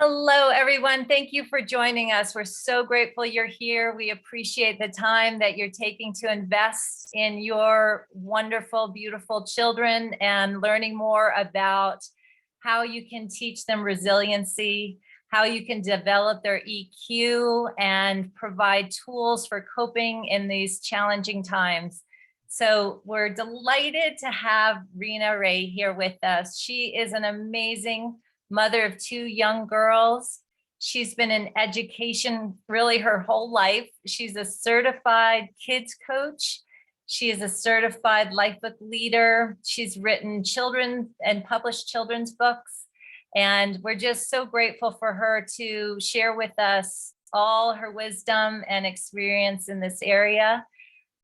Hello, everyone. Thank you for joining us. We're so grateful you're here. We appreciate the time that you're taking to invest in your wonderful, beautiful children and learning more about how you can teach them resiliency, how you can develop their EQ and provide tools for coping in these challenging times. So we're delighted to have Reena Ree here with us. She is an amazing mother of 2 young girls. She's been in education really her whole life. She's a certified kids coach. She is a certified Lifebook leader. She's written children and published children's books. And we're just so grateful for her to share with us all her wisdom and experience in this area.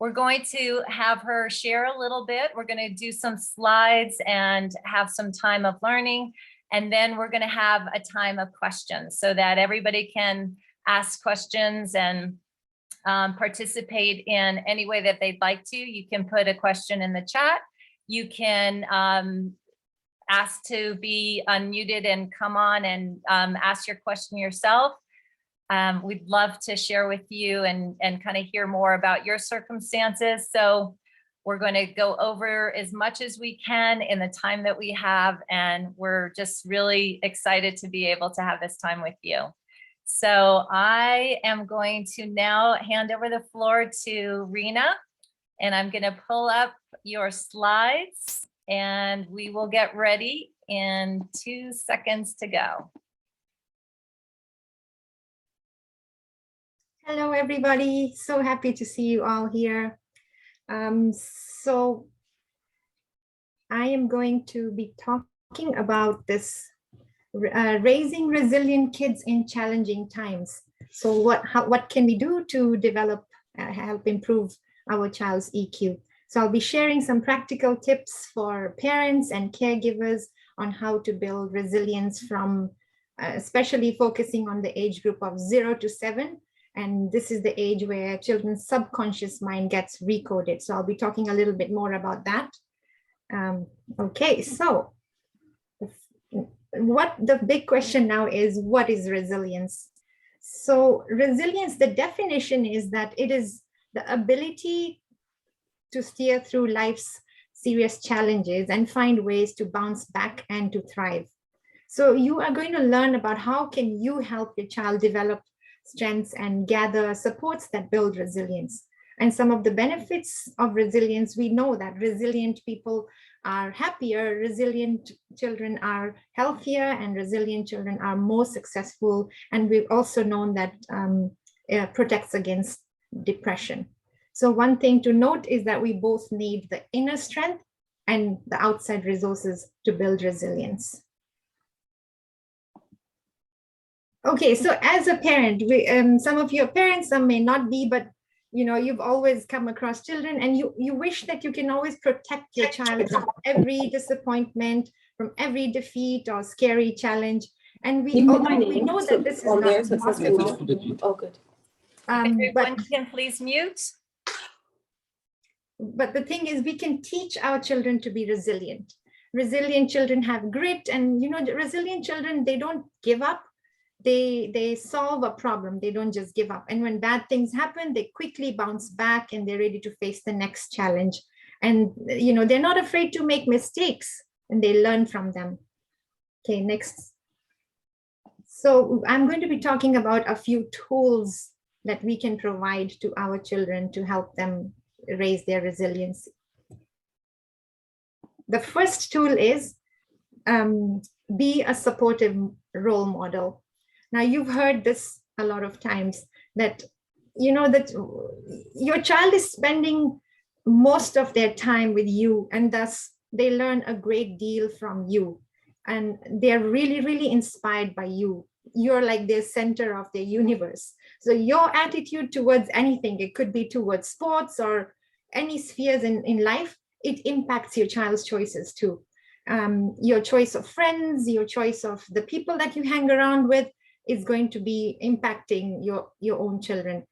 We're going to have her share a little bit. We're going to do some slides and have some time of learning. And then we're going to have a time of questions so that everybody can ask questions and participate in any way that they'd like to. You can put a question in the chat. You can ask to be unmuted and come on and ask your question yourself. We'd love to share with you and kind of hear more about your circumstances. So we're going to go over as much as we can in the time that we have, and we're just really excited to be able to have this time with you. So I am going to now hand over the floor to Reena, and I'm going to pull up your slides, and we will get ready in 2 seconds to go. Hello, everybody. So happy to see you all here. So I am going to be talking about this raising resilient kids in challenging times. So what can we do to develop, help improve our child's EQ? So I'll be sharing some practical tips for parents and caregivers on how to build resilience from, especially focusing on the age group of 0 to 7. And this is the age where children's subconscious mind gets recoded. So I'll be talking a little bit more about that. Okay, so what the big question now is, what is resilience? So resilience, the definition is that it is the ability to steer through life's serious challenges and find ways to bounce back and to thrive. So you are going to learn about how can you help your child develop strengths and gather supports that build resilience. And some of the benefits of resilience, we know that resilient people are happier, resilient children are healthier, and resilient children are more successful. And we've also known that it protects against depression. So one thing to note is that we both need the inner strength and the outside resources to build resilience. Okay, so as a parent, some of your parents, some may not be, but you know, you've always come across children and you wish that you can always protect your child from every disappointment, from every defeat or scary challenge. And we know that this is not possible. Oh, good. Everyone can please mute. But the thing is, we can teach our children to be resilient. Resilient children have grit, and you know, the resilient children, they don't give up. They solve a problem. They don't just give up. And when bad things happen, they quickly bounce back and they're ready to face the next challenge. And you know, they're not afraid to make mistakes and they learn from them. Okay, next. So I'm going to be talking about a few tools that we can provide to our children to help them raise their resilience. The first tool is be a supportive role model. Now, you've heard this a lot of times, that you know that your child is spending most of their time with you, and thus they learn a great deal from you, and they're really, really inspired by you. You're like the center of their universe. So your attitude towards anything, it could be towards sports or any spheres in life, it impacts your child's choices too. Your choice of friends, your choice of the people that you hang around with is going to be impacting your own children.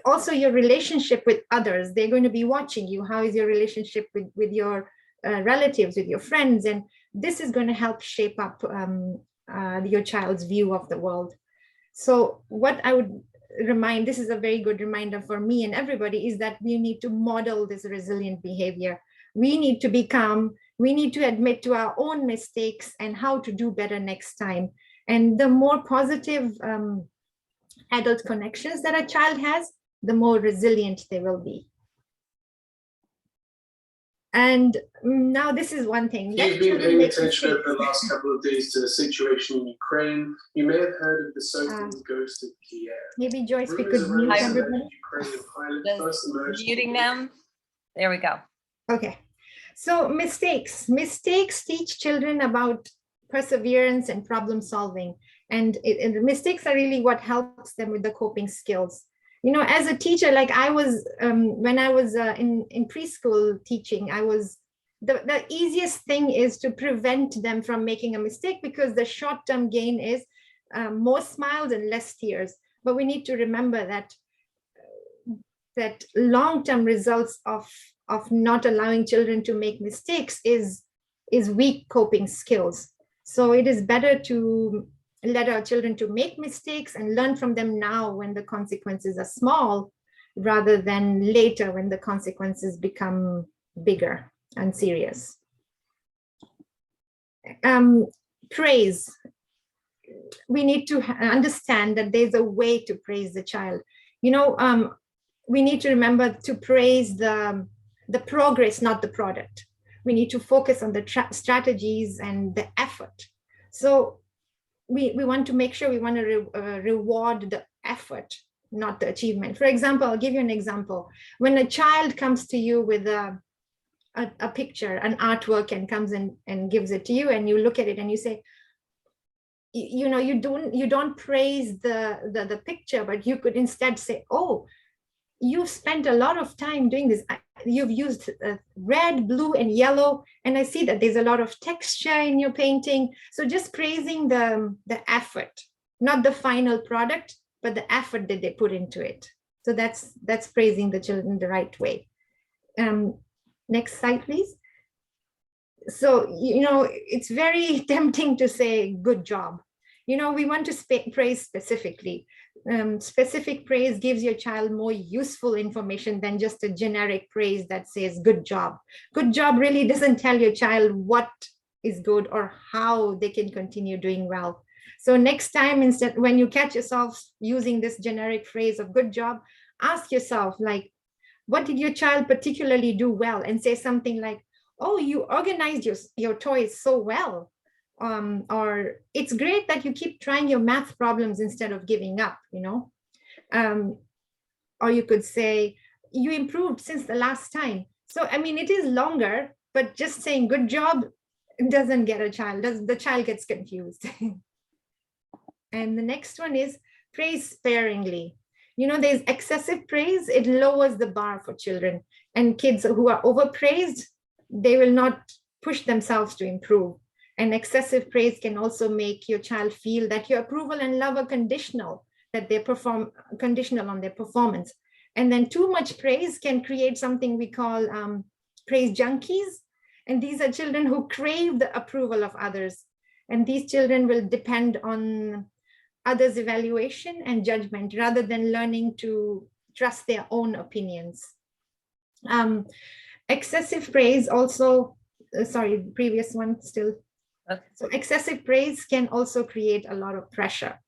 Also, your relationship with others, they're going to be watching you. How is your relationship with your relatives, with your friends? And this is going to help shape up your child's view of the world. So what I would remind, this is a very good reminder for me and everybody, is that we need to model this resilient behavior. We need to be calm. We need to admit to our own mistakes and how to do better next time. And the more positive adult connections that a child has, the more resilient they will be. And now this is one thing. You've been paying attention over the last couple of days to the situation in Ukraine. You may have heard of the so-called ghost of Kiev. Maybe Joyce, we could mute everybody. Muting them. There we go. Okay. So mistakes teach children about perseverance and problem solving. And the mistakes are really what helps them with the coping skills. You know, as a teacher, like I was, when I was in preschool teaching, the easiest thing is to prevent them from making a mistake, because the short-term gain is more smiles and less tears. But we need to remember that long-term results of not allowing children to make mistakes is weak coping skills. So it is better to let our children to make mistakes and learn from them now when the consequences are small, rather than later when the consequences become bigger and serious. Praise. We need to understand that there's a way to praise the child. You know, we need to remember to praise the progress, not the product. We need to focus on the strategies and the effort. So we want to make sure we want to reward the effort, not the achievement. For example, I'll give you an example. When a child comes to you with a picture, an artwork, and comes in and gives it to you, and you look at it and you say, you know, you don't praise the picture, but you could instead say, oh, you've spent a lot of time doing this. You've used red, blue, and yellow, and I see that there's a lot of texture in your painting. So just praising the effort, not the final product, but the effort that they put into it. So that's praising the children the right way. Next slide, please. So, you know, it's very tempting to say good job. You know, we want to praise specifically. Specific praise gives your child more useful information than just a generic praise that says good job. Good job really doesn't tell your child what is good or how they can continue doing well. So next time, instead, when you catch yourself using this generic phrase of good job, ask yourself, like, what did your child particularly do well? And say something like, oh, you organized your toys so well. Or it's great that you keep trying your math problems instead of giving up, you know. Or you could say, you improved since the last time. So, I mean, it is longer, but just saying good job doesn't get a child, the child gets confused. And the next one is praise sparingly. You know, there's excessive praise, it lowers the bar for children. And kids who are overpraised, they will not push themselves to improve. And excessive praise can also make your child feel that your approval and love are conditional, that they conditional on their performance. And then too much praise can create something we call praise junkies. And these are children who crave the approval of others. And these children will depend on others' evaluation and judgment rather than learning to trust their own opinions. Excessive praise also, sorry, previous one still. Okay. So excessive praise can also create a lot of pressure.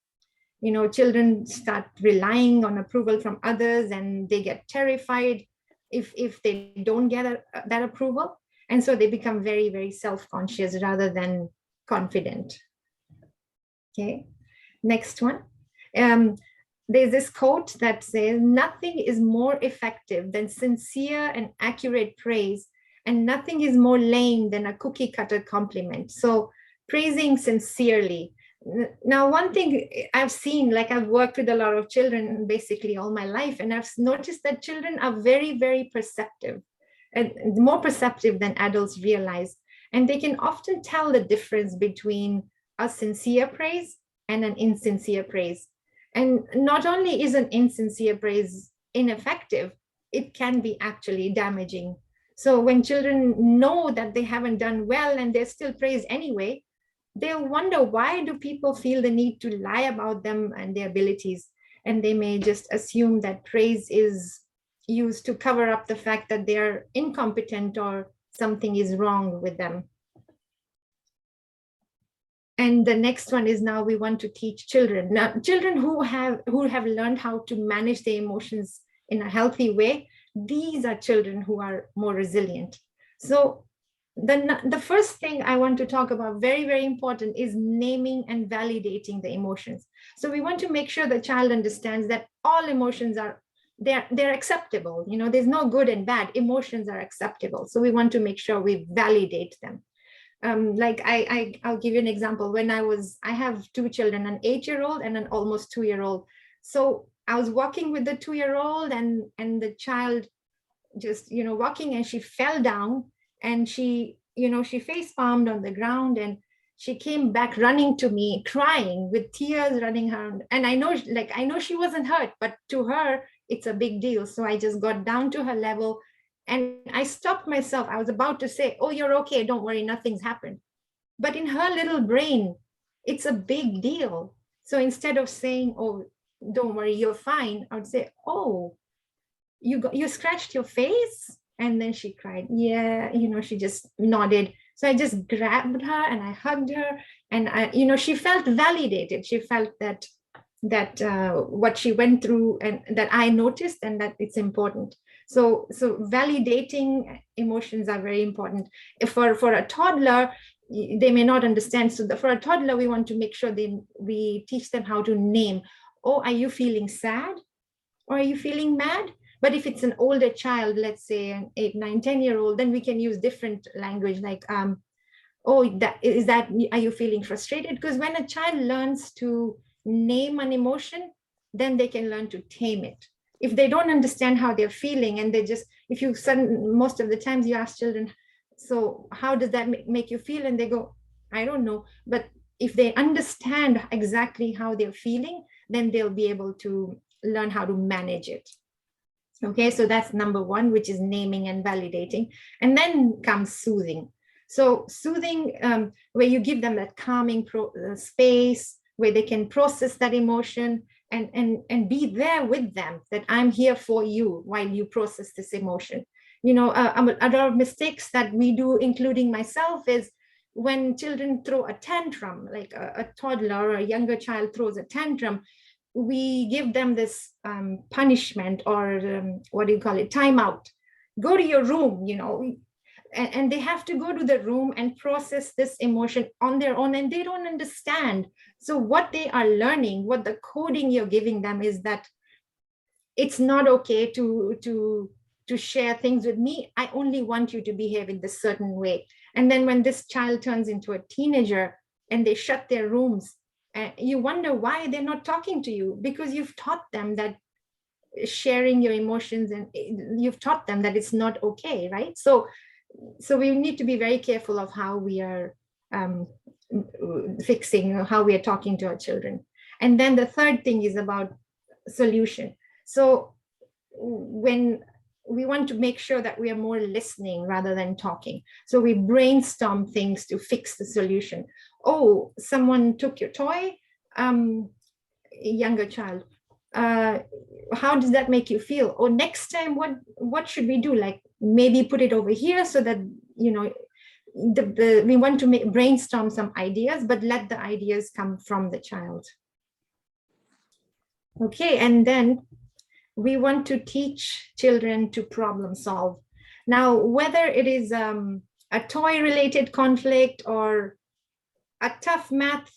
You know, children start relying on approval from others and they get terrified if they don't get that approval. And so they become very, very self-conscious rather than confident. Okay, next one. There's this quote that says, nothing is more effective than sincere and accurate praise, and nothing is more lame than a cookie cutter compliment. So praising sincerely. Now, one thing I've seen, like I've worked with a lot of children basically all my life, and I've noticed that children are very, very perceptive, and more perceptive than adults realize. And they can often tell the difference between a sincere praise and an insincere praise. And not only is an insincere praise ineffective, it can be actually damaging. So when children know that they haven't done well and they're still praised anyway, they'll wonder, why do people feel the need to lie about them and their abilities? And they may just assume that praise is used to cover up the fact that they're incompetent or something is wrong with them. And the next one is, now we want to teach children. Now, children who have learned how to manage their emotions in a healthy way, these are children who are more resilient. So the first thing I want to talk about, very, very important, is naming and validating the emotions. So we want to make sure the child understands that all emotions are, they're acceptable. You know, there's no good and bad. Emotions are acceptable. So we want to make sure we validate them. Like I'll give you an example. When I have two children, an 8-year-old and an almost 2-year-old. So I was walking with the 2-year-old, and the child just, you know, walking, and she fell down, and she, you know, she face palmed on the ground, and she came back running to me, crying with tears running around. And I know she wasn't hurt, but to her, it's a big deal. So I just got down to her level, and I stopped myself. I was about to say, oh, you're okay, don't worry, nothing's happened. But in her little brain, it's a big deal. So instead of saying, oh, don't worry, you're fine, I would say, oh, you scratched your face? And then she cried. Yeah, you know, she just nodded. So I just grabbed her and I hugged her, and you know, she felt validated. She felt that what she went through, and that I noticed, and that it's important. So validating emotions are very important. If for a toddler, they may not understand. So for a toddler, we want to make sure we teach them how to name. Oh, are you feeling sad? Or are you feeling mad? But if it's an older child, let's say an 8, 9, 10-year-old, then we can use different language, like, oh, are you feeling frustrated? Because when a child learns to name an emotion, then they can learn to tame it. If they don't understand how they're feeling, and most of the times you ask children, so how does that make you feel? And they go, I don't know. But if they understand exactly how they're feeling, then they'll be able to learn how to manage it. Okay, so that's number one, which is naming and validating. And then comes soothing. So soothing, where you give them that calming space, where they can process that emotion, and be there with them, that I'm here for you while you process this emotion. You know, a lot of mistakes that we do, including myself, is when children throw a tantrum, like a toddler or a younger child throws a tantrum, we give them this punishment, or timeout. Go to your room, you know, and they have to go to the room and process this emotion on their own, and they don't understand. So what they are learning, what the coding you're giving them, is that it's not okay to share things with me. I only want you to behave in this certain way. And then when this child turns into a teenager and they shut their rooms, you wonder why they're not talking to you, because you've taught them that sharing your emotions, and you've taught them that it's not okay, right? So we need to be very careful of how we are fixing, how we are talking to our children. And then the third thing is about solution. So when we want to make sure that we are more listening rather than talking, so we brainstorm things to fix the solution. Oh, someone took your toy, younger child, how does that make you feel? Or next time, what should we do? Like, maybe put it over here, so that, you know, we want to brainstorm some ideas, but let the ideas come from the child. Okay, and then we want to teach children to problem solve. Now, whether it is a toy related conflict, or a tough math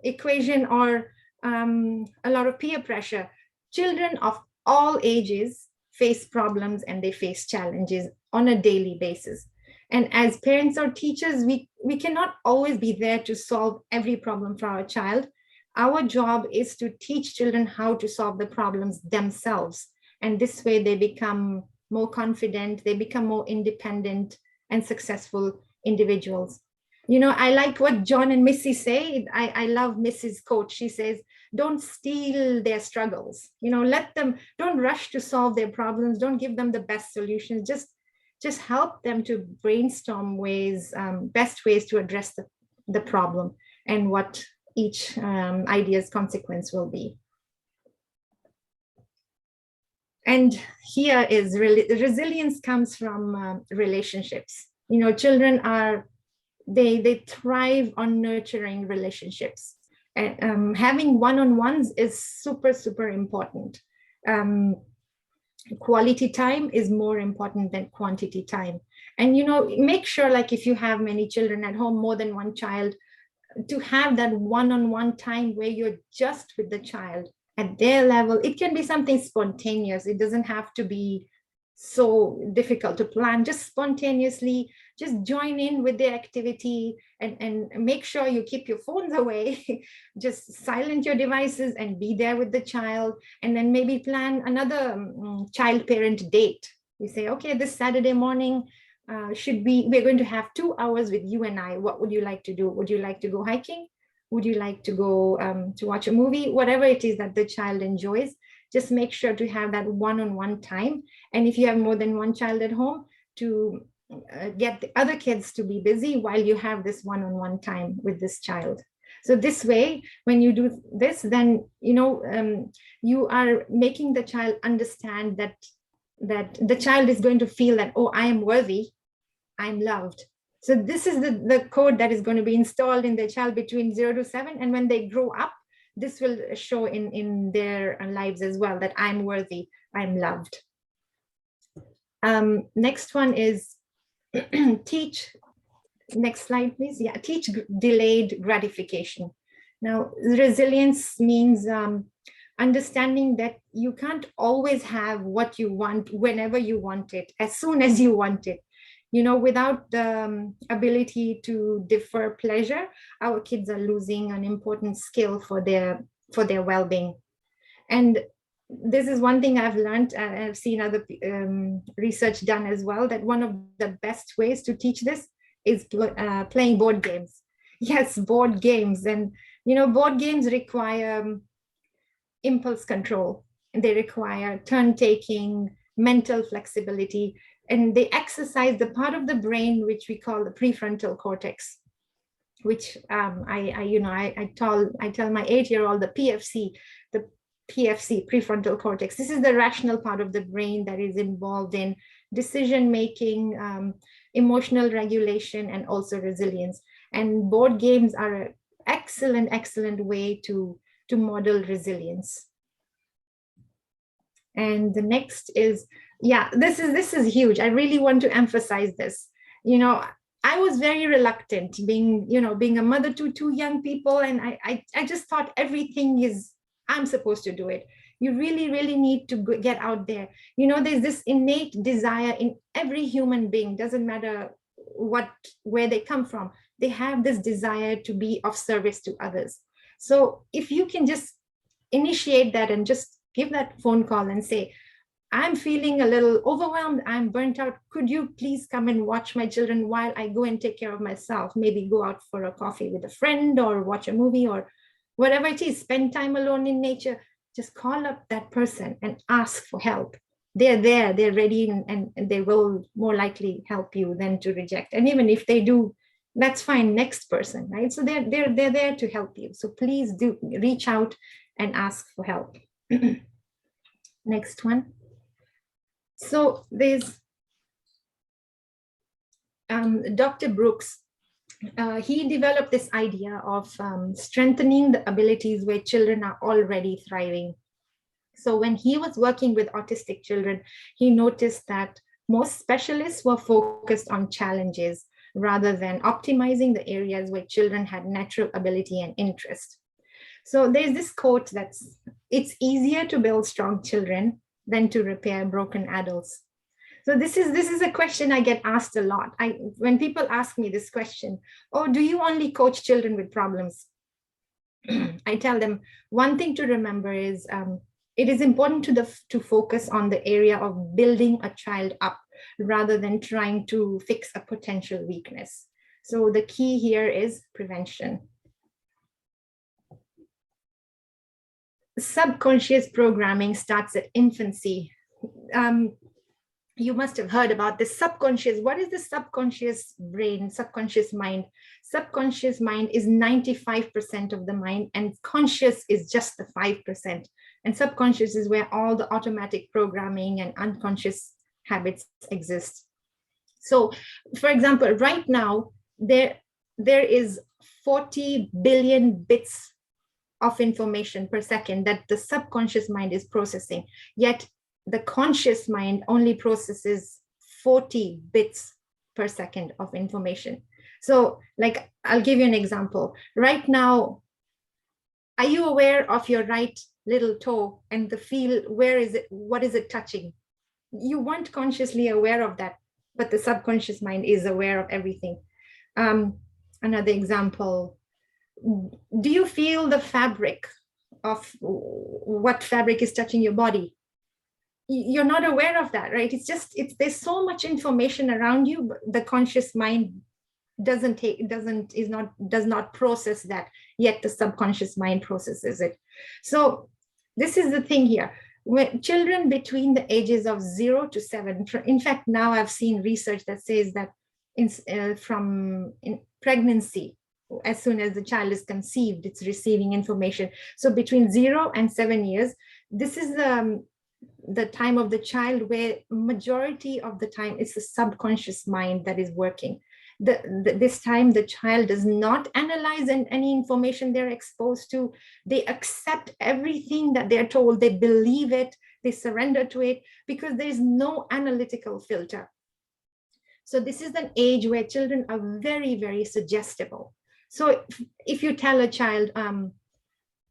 equation, or a lot of peer pressure, children of all ages face problems, and they face challenges on a daily basis. And as parents or teachers, we cannot always be there to solve every problem for our child. Our job is to teach children how to solve the problems themselves. And this way they become more confident, they become more independent and successful individuals. You know, I like what John and Missy say. I love Missy's quote. She says, don't steal their struggles. You know, let them, don't rush to solve their problems. Don't give them the best solutions. Just help them to brainstorm ways, best ways to address the problem. and what each idea's consequence will be. And here is really, resilience comes from relationships. You know, children are, they thrive on nurturing relationships. And having one-on-ones is super, super important. Quality time is more important than quantity time. And, you know, make sure, like if you have many children at home, more than one child, to have that one-on-one time where you're just with the child at their level. It can be something spontaneous. It doesn't have to be so difficult to plan. Just spontaneously, just join in with the activity, and make sure you keep your phones away. Just silence your devices and be there with the child. And then maybe plan another child-parent date. We say, okay, this Saturday morning, we're going to have 2 hours with you and I. What would you like to do? Would you like to go hiking? Would you like to go to watch a movie? Whatever it is that the child enjoys, just make sure to have that one-on-one time. And if you have more than one child at home, to get the other kids to be busy while you have this one-on-one time with this child. So this way, when you do this, then, you know, you are making the child understand that the child is going to feel that, oh, I am worthy, I'm loved. So this is the code that is going to be installed in the child between 0 to 7. And when they grow up, this will show in their lives as well, that I'm worthy, I'm loved. Next one is teach. Next slide, please. Yeah, teach delayed gratification. Now, resilience means understanding that you can't always have what you want whenever you want it, as soon as you want it. You know, without the ability to defer pleasure, our kids are losing an important skill for their well-being. And this is one thing I've learned, I've seen other research done as well, that one of the best ways to teach this is playing board games. Yes, board games. And, you know, board games require impulse control, and they require turn-taking, mental flexibility, and they exercise the part of the brain which we call the prefrontal cortex, which I tell my 8-year-old the PFC, prefrontal cortex. This is the rational part of the brain that is involved in decision making, emotional regulation, and also resilience. And board games are an excellent way to model resilience. And the next is, yeah, this is huge. I really want to emphasize this. You know, I was very reluctant being a mother to 2 young people, and I just thought everything is, I'm supposed to do it. You really need to get out there. You know, there's this innate desire in every human being, doesn't matter where they come from. They have this desire to be of service to others. So if you can just initiate that and just give that phone call and say, I'm feeling a little overwhelmed, I'm burnt out, could you please come and watch my children while I go and take care of myself? Maybe go out for a coffee with a friend, or watch a movie, or whatever it is, spend time alone in nature. Just call up that person and ask for help. They're there, they're ready, and they will more likely help you than to reject. And even if they do, that's fine, next person, right? So they're there to help you. So please do reach out and ask for help. Next one. So there's Dr. Brooks. He developed this idea of strengthening the abilities where children are already thriving. So when he was working with autistic children, he noticed that most specialists were focused on challenges rather than optimizing the areas where children had natural ability and interest. So there's this quote that's, it's easier to build strong children than to repair broken adults. So this is a question I get asked a lot. When people ask me this question, oh, do you only coach children with problems? I tell them, one thing to remember is it is important to focus on the area of building a child up rather than trying to fix a potential weakness. So the key here is prevention. Subconscious programming starts at infancy. you must have heard about the subconscious. What is the subconscious brain, subconscious mind? Subconscious mind is 95% of the mind, and conscious is just the 5%. And subconscious is where all the automatic programming and unconscious habits exist. So, for example, right now, there is 40 billion bits of information per second that the subconscious mind is processing. Yet the conscious mind only processes 40 bits per second of information. So, like, I'll give you an example. Right now, are you aware of your right little toe and the feel? Where is it? What is it touching? You weren't consciously aware of that, but the subconscious mind is aware of everything. Another example, do you feel the fabric of what fabric is touching your body? You're not aware of that, right? There's so much information around you, but the conscious mind does not process that, yet the subconscious mind processes it. So this is the thing here. When children between the ages of 0 to 7, in fact, now I've seen research that says that from pregnancy, as soon as the child is conceived, it's receiving information. So between 0 and 7 years, this is the time of the child where majority of the time it's the subconscious mind that is working. This time the child does not analyze any information they're exposed to. They accept everything that they're told. They believe it. They surrender to it because there's no analytical filter. So this is an age where children are very, very suggestible. So if you tell a child,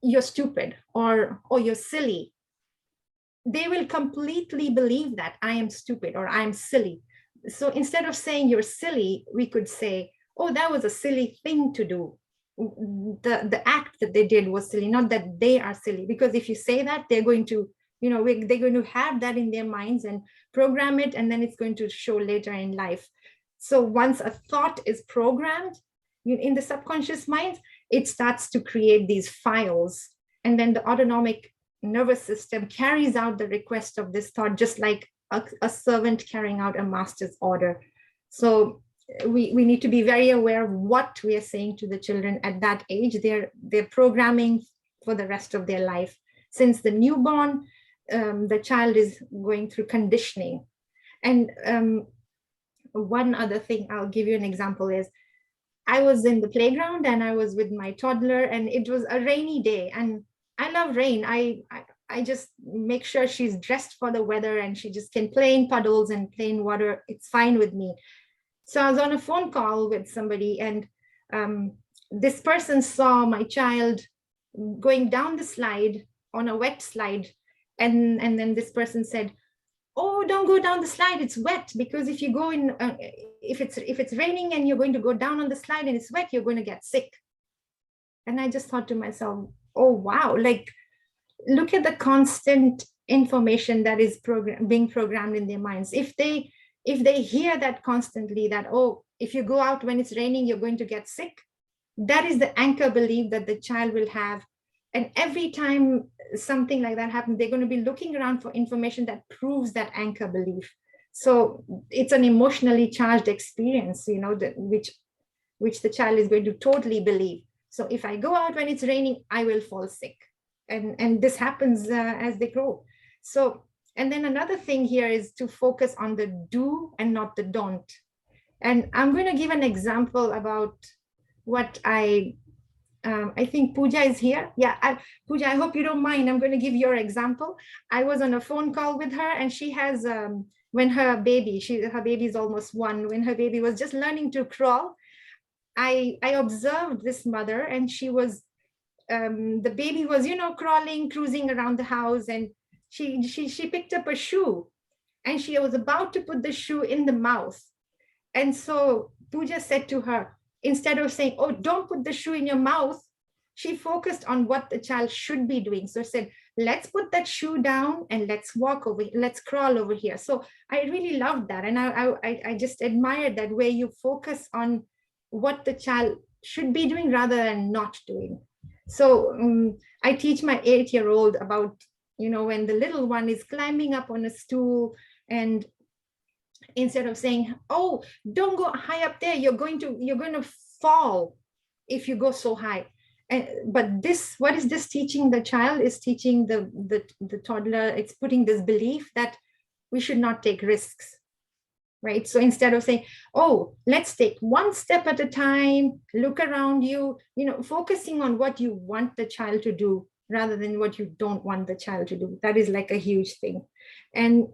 you're stupid or you're silly, they will completely believe that I am stupid or I'm silly. So instead of saying you're silly, we could say, oh, that was a silly thing to do. The act that they did was silly, not that they are silly. Because if you say that, they're going to, they're going to have that in their minds and program it, and then it's going to show later in life. So once a thought is programmed in the subconscious mind, it starts to create these files. And then the autonomic nervous system carries out the request of this thought, just like a servant carrying out a master's order. So we need to be very aware of what we are saying to the children at that age. They're programming for the rest of their life. Since the newborn, the child is going through conditioning. And one other thing, I'll give you an example is, I was in the playground and I was with my toddler, and it was a rainy day, and I love rain. I just make sure she's dressed for the weather and she just can play in puddles and play in water. It's fine with me. So I was on a phone call with somebody, and this person saw my child going down the slide on a wet slide. And then this person said, oh, don't go down the slide, it's wet. Because if you go in, if it's raining and you're going to go down on the slide and it's wet, you're going to get sick. And I just thought to myself, oh, wow, like, look at the constant information that is being programmed in their minds. If they hear that constantly, that, oh, if you go out when it's raining, you're going to get sick, that is the anchor belief that the child will have. And every time something like that happens, they're going to be looking around for information that proves that anchor belief. So it's an emotionally charged experience, which the child is going to totally believe. So if I go out when it's raining, I will fall sick. And this happens as they grow. So, and then another thing here is to focus on the do and not the don't. And I'm going to give an example about what I think Pooja is here. Yeah, Pooja, I hope you don't mind. I'm going to give your example. I was on a phone call with her, and she has, when her baby is almost 1, when her baby was just learning to crawl, I observed this mother, and she was, the baby was, crawling, cruising around the house, and she picked up a shoe, and she was about to put the shoe in the mouth. And so Pooja said to her, instead of saying, oh, don't put the shoe in your mouth, she focused on what the child should be doing. So said, let's put that shoe down and let's walk over, let's crawl over here. So I really loved that. And I just admired that, where you focus on what the child should be doing rather than not doing. So I teach my 8-year-old about, when the little one is climbing up on a stool, and instead of saying, oh, don't go high up there, you're going to fall if you go so high. But this, what is this teaching the child? Is teaching the toddler, it's putting this belief that we should not take risks, right? So instead of saying, oh, let's take one step at a time, look around you, focusing on what you want the child to do rather than what you don't want the child to do. That is like a huge thing. And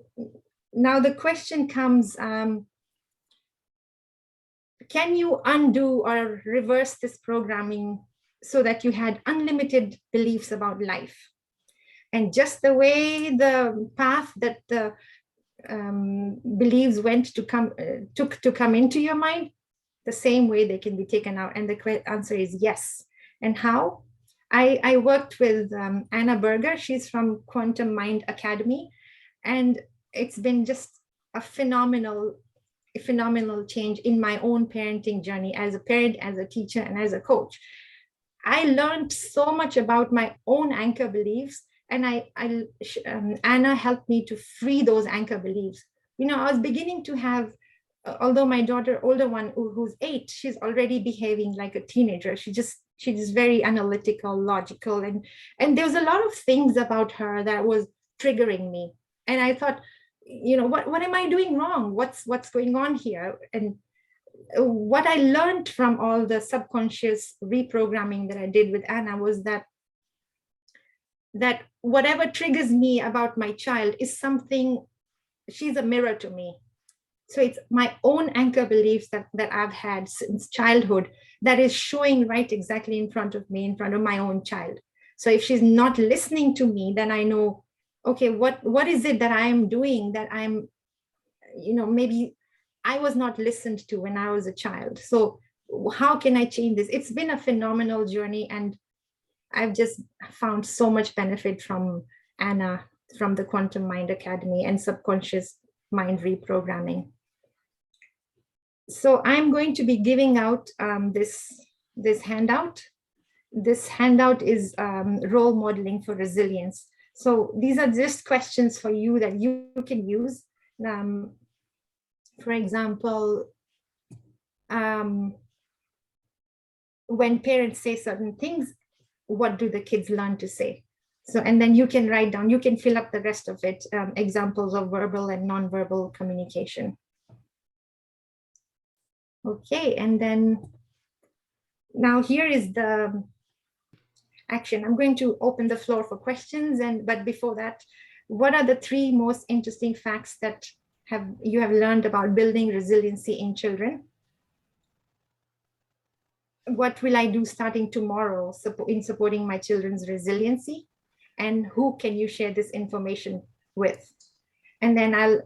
now the question comes, can you undo or reverse this programming so that you had unlimited beliefs about life? And just the way the path that the beliefs took to come into your mind, the same way they can be taken out. And the answer is yes. And how? I worked with Anna Berger. She's from Quantum Mind Academy. And it's been just a phenomenal change in my own parenting journey as a parent, as a teacher, and as a coach. I learned so much about my own anchor beliefs, and Anna helped me to free those anchor beliefs. I was beginning to have, although my daughter, older one, who's 8, she's already behaving like a teenager. She's very analytical, logical, and there was a lot of things about her that was triggering me. And I thought, what am I doing wrong? What's going on here? And what I learned from all the subconscious reprogramming that I did with Anna was that whatever triggers me about my child is something, she's a mirror to me. So it's my own anchor beliefs that I've had since childhood that is showing right exactly in front of me, in front of my own child. So if she's not listening to me, then I know, okay, what is it that I am doing that I'm, maybe I was not listened to when I was a child. So how can I change this? It's been a phenomenal journey, and I've just found so much benefit from Anna, from the Quantum Mind Academy and subconscious mind reprogramming. So I'm going to be giving out this handout. This handout is role modeling for resilience. So these are just questions for you that you can use. For example, when parents say certain things, what do the kids learn to say? So, and then you can write down, you can fill up the rest of it, examples of verbal and nonverbal communication. Okay, and then now here is the action. I'm going to open the floor for questions, but before that, what are the 3 most interesting facts that you have learned about building resiliency in children? What will I do starting tomorrow in supporting my children's resiliency? And who can you share this information with? And then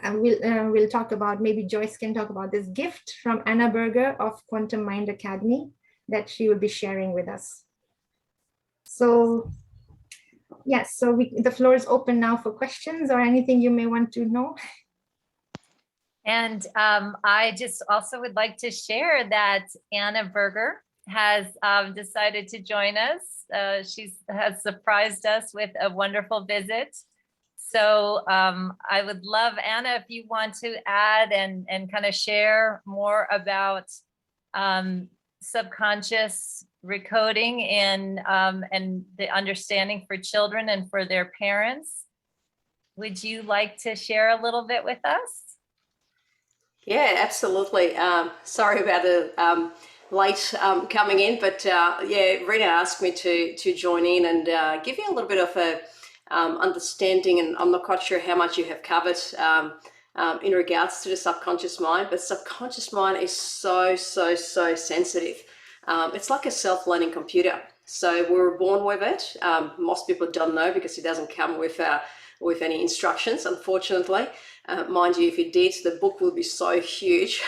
we'll talk about, maybe Joyce can talk about this gift from Anna Berger of Quantum Mind Academy that she will be sharing with us. So yes, so the floor is open now for questions or anything you may want to know. And I just also would like to share that Anna Berger has decided to join us. She has surprised us with a wonderful visit. So I would love, Anna, if you want to add and kind of share more about subconscious recoding and the understanding for children and for their parents. Would you like to share a little bit with us? Yeah, absolutely. Sorry about the late coming in, but yeah, Reena asked me to join in and give you a little bit of a understanding, and I'm not quite sure how much you have covered in regards to the subconscious mind, but subconscious mind is so sensitive. It's like a self-learning computer. So we were born with it. Most people don't know because it doesn't come with any instructions, unfortunately. Mind you, if it did, the book would be so huge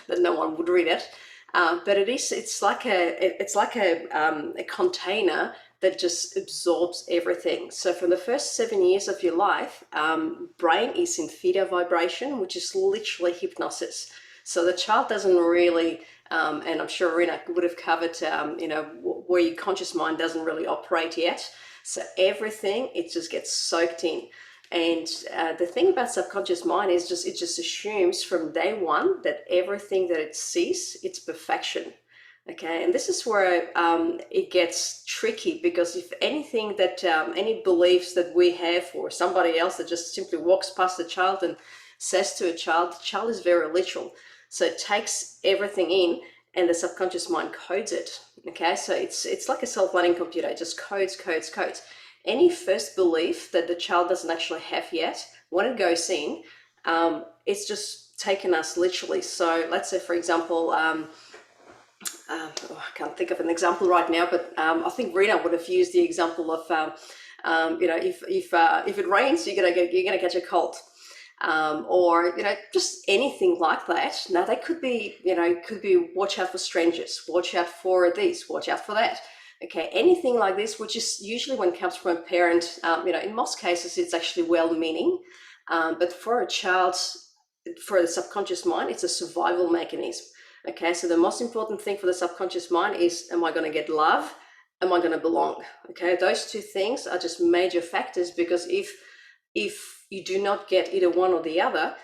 that no one would read it. But it's like a container that just absorbs everything. So from the first 7 years of your life, brain is in theta vibration, which is literally hypnosis. So the child doesn't really, and I'm sure Reena would have covered, where your conscious mind doesn't really operate yet. So everything, it just gets soaked in. And the thing about subconscious mind is it just assumes from day one that everything that it sees, it's perfection. Okay, and this is where it gets tricky, because if anything that any beliefs that we have, or somebody else that just simply walks past the child and says to a child, the child is very literal. So it takes everything in, and the subconscious mind codes it. Okay, so it's like a self-learning computer. It just codes. Any first belief that the child doesn't actually have yet, when it goes in, it's just taken us literally. So let's say, for example, I can't think of an example right now, but I think Reena would have used the example of, if it rains, you're gonna catch a cold, or just anything like that. Now they could be watch out for strangers, watch out for this, watch out for that. Okay, anything like this, which is usually when it comes from a parent, in most cases it's actually well-meaning, but for a child, for the subconscious mind, it's a survival mechanism. Okay, so the most important thing for the subconscious mind is, am I going to get love? Am I going to belong? Okay, those two things are just major factors, because if you do not get either one or the other,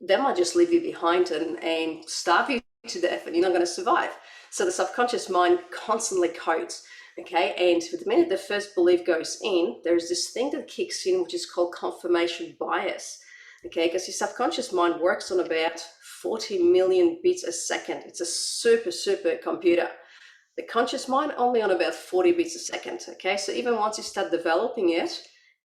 they might just leave you behind and starve you to death, and you're not going to survive. So the subconscious mind constantly codes. Okay, and the minute the first belief goes in, there's this thing that kicks in, which is called confirmation bias. Okay, because your subconscious mind works on about 40 million bits a second. It's a super computer. The conscious mind only on about 40 bits a second. Okay, so even once you start developing it,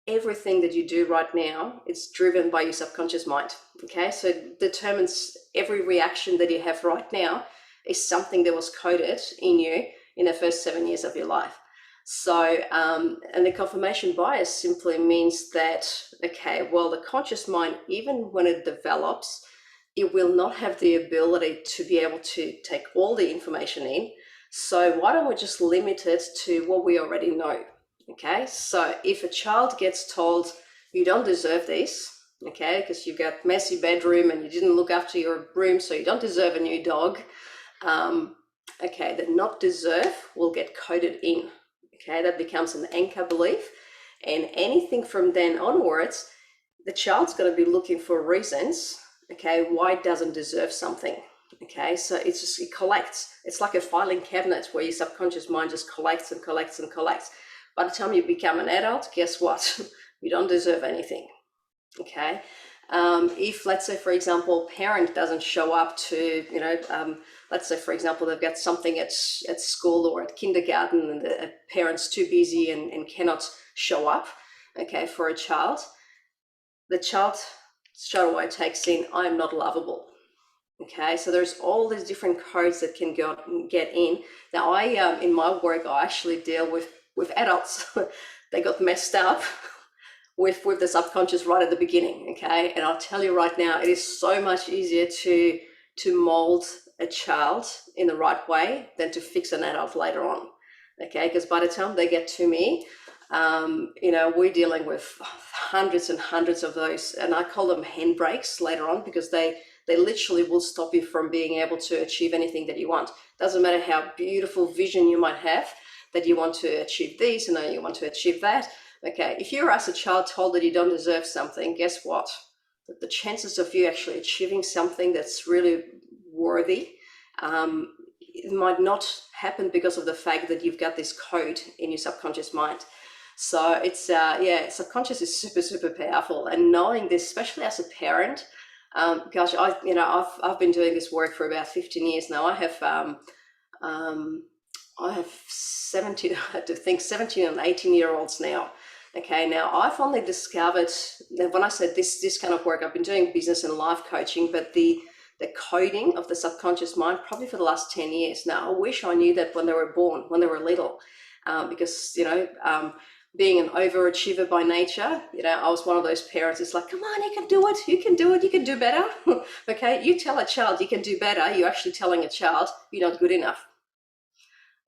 everything that you do right now, it's driven by your subconscious mind. Okay, so it determines every reaction that you have right now is something that was coded in you in the first 7 years of your life. So, and the confirmation bias simply means that, okay, well, the conscious mind, even when it develops, it will not have the ability to be able to take all the information in. So why don't we just limit it to what we already know? Okay, so if a child gets told, you don't deserve this, okay, because you've got messy bedroom and you didn't look after your room, so you don't deserve a new dog. Okay, the not deserve will get coded in. Okay, that becomes an anchor belief, and anything from then onwards, the child's going to be looking for reasons, okay, why it doesn't deserve something. Okay, so it collects. It's like a filing cabinet where your subconscious mind just collects. By the time you become an adult, guess what? You don't deserve anything. Okay, if, let's say, for example, parent doesn't show up to, let's say, for example, they've got something at school or at kindergarten, and the parent's too busy and cannot show up, okay, for a child, the child straight away takes in, I am not lovable. Okay, so there's all these different codes that can get in. Now, in my work, I actually deal with adults. They got messed up with the subconscious right at the beginning, okay? And I'll tell you right now, it is so much easier to mold a child in the right way than to fix an adult later on, okay? Because by the time they get to me, we're dealing with hundreds and hundreds of those, and I call them handbrakes later on, because they literally will stop you from being able to achieve anything that you want. Doesn't matter how beautiful vision you might have, that you want to achieve this and then you want to achieve that. Okay, if you're as a child told that you don't deserve something, guess what? The chances of you actually achieving something that's really worthy, it might not happen because of the fact that you've got this code in your subconscious mind. So it's, subconscious is super powerful. And knowing this, especially as a parent, gosh, I've been doing this work for about 15 years now. I have 17 and 18-year-olds now. Okay, now I've only discovered that when I said this kind of work, I've been doing business and life coaching, but the coding of the subconscious mind probably for the last 10 years. Now, I wish I knew that when they were born, when they were little, because, being an overachiever by nature, I was one of those parents. It's like, come on, you can do it, you can do better. Okay, you tell a child you can do better, you're actually telling a child you're not good enough.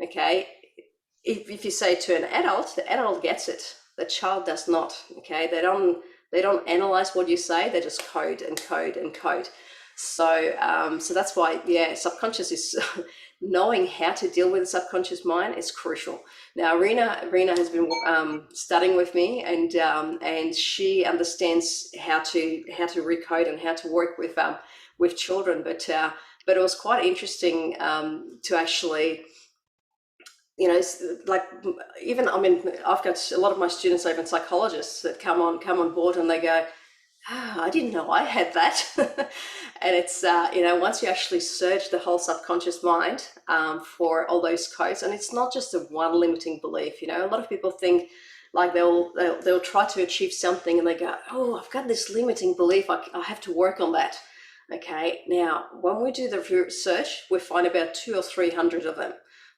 Okay, if you say to an adult, the adult gets it, the child does not. Okay, they don't analyze what you say, they just code and code and code. So that's why, subconscious is knowing how to deal with the subconscious mind is crucial. Now, Reena has been studying with me, and she understands how to recode and how to work with children. But it was quite interesting to actually, like, even, I mean, I've got a lot of my students, even psychologists, that come on board and they go, I didn't know I had that. And it's, once you actually search the whole subconscious mind for all those codes, and it's not just a one limiting belief. A lot of people think like they'll try to achieve something and they go, oh, I've got this limiting belief, I have to work on that. Okay, now when we do the research, we find about 200 or 300 of them.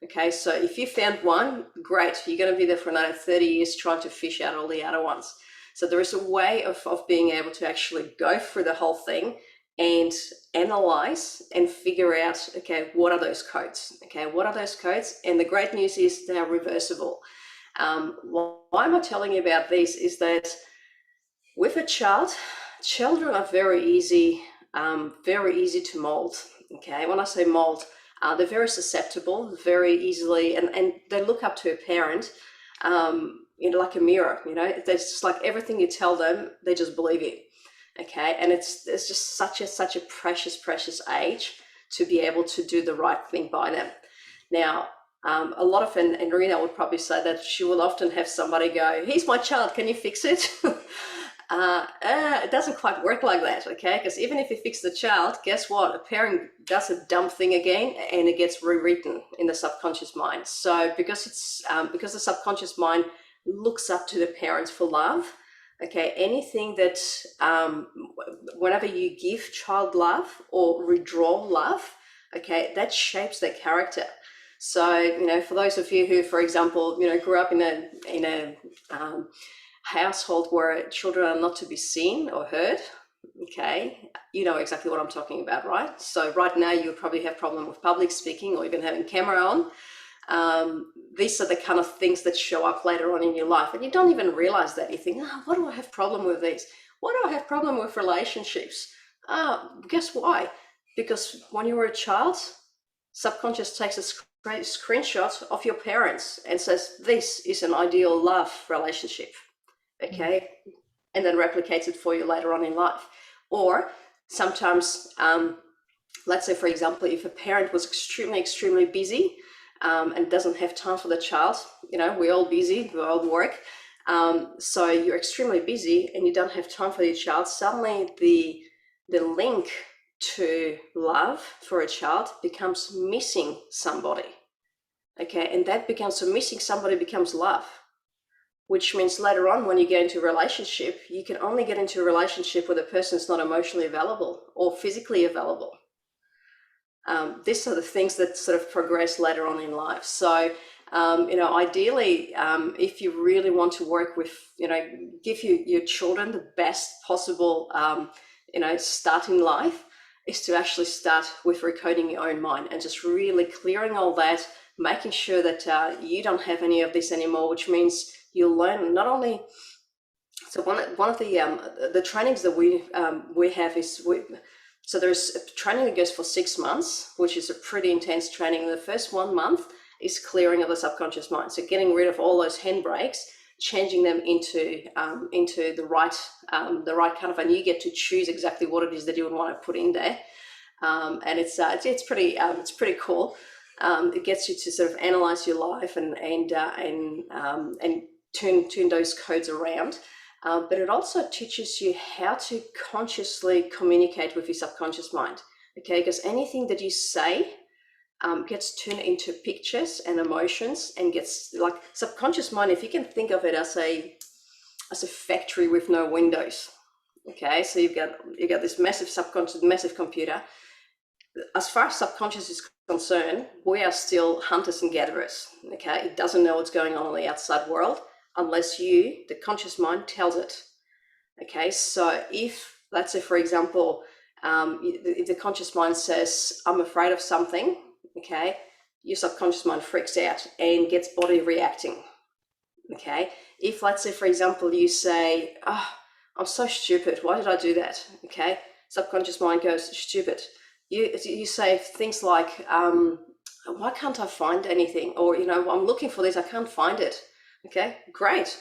Okay, so if you found one, great, you're going to be there for another 30 years trying to fish out all the other ones. So there is a way of being able to actually go through the whole thing and analyze and figure out, okay, what are those codes? Okay, what are those codes? And the great news is they are reversible. Why am I telling you about these is that with a child, children are very easy to mold. Okay, when I say mold, they're very susceptible, very easily, and they look up to a parent, like a mirror. There's just like everything you tell them, they just believe you. Okay, and it's just such a precious age to be able to do the right thing by them. Now, a lot of, and Reena would probably say that she will often have somebody go, here's my child, can you fix it? It doesn't quite work like that, okay? Because even if you fix the child, guess what? A parent does a dumb thing again, and it gets rewritten in the subconscious mind. So because the subconscious mind looks up to the parents for love, okay, anything that whenever you give child love or withdraw love, okay, that shapes their character. So for those of you who, for example, grew up in a household where children are not to be seen or heard, okay, you know exactly what I'm talking about, right? So right now you probably have problem with public speaking or even having camera on. These are the kind of things that show up later on in your life, and you don't even realize that. You think, what do I have problem with these? Why do I have problem with relationships? Guess why? Because when you were a child, subconscious takes a screenshot of your parents and says, this is an ideal love relationship. Okay, and then replicates it for you later on in life. Or sometimes, let's say, for example, if a parent was extremely busy and doesn't have time for the child, we're all busy, we all work, so you're extremely busy and you don't have time for your child, suddenly the link to love for a child becomes missing somebody. Okay, and that becomes, so missing somebody becomes love. Which means later on when you get into a relationship, you can only get into a relationship where the person's not emotionally available or physically available. These are the things that sort of progress later on in life. So, ideally, if you really want to work with, give your children the best possible, start in life, is to actually start with recoding your own mind and just really clearing all that, making sure that you don't have any of this anymore, which means you'll learn not only, so one of the trainings that we have is, so there's a training that goes for 6 months, which is a pretty intense training. The first 1 month is clearing of the subconscious mind. So getting rid of all those handbrakes, changing them into the right kind of, and you get to choose exactly what it is that you would want to put in there. And it's pretty cool. It gets you to sort of analyze your life and turn those codes around, but it also teaches you how to consciously communicate with your subconscious mind. Okay, because anything that you say gets turned into pictures and emotions, and gets, like, subconscious mind, if you can think of it as a factory with no windows. Okay, so you've got this massive subconscious, massive computer. As far as subconscious is concerned, we are still hunters and gatherers. Okay, it doesn't know what's going on in the outside world unless you, the conscious mind, tells it. Okay, so if, let's say, for example, if the conscious mind says, I'm afraid of something, okay, your subconscious mind freaks out and gets body reacting. Okay, if, let's say, for example, you say, oh, I'm so stupid, why did I do that? Okay, subconscious mind goes, stupid. You say things like, why can't I find anything? Or, I'm looking for this, I can't find it. Okay, great.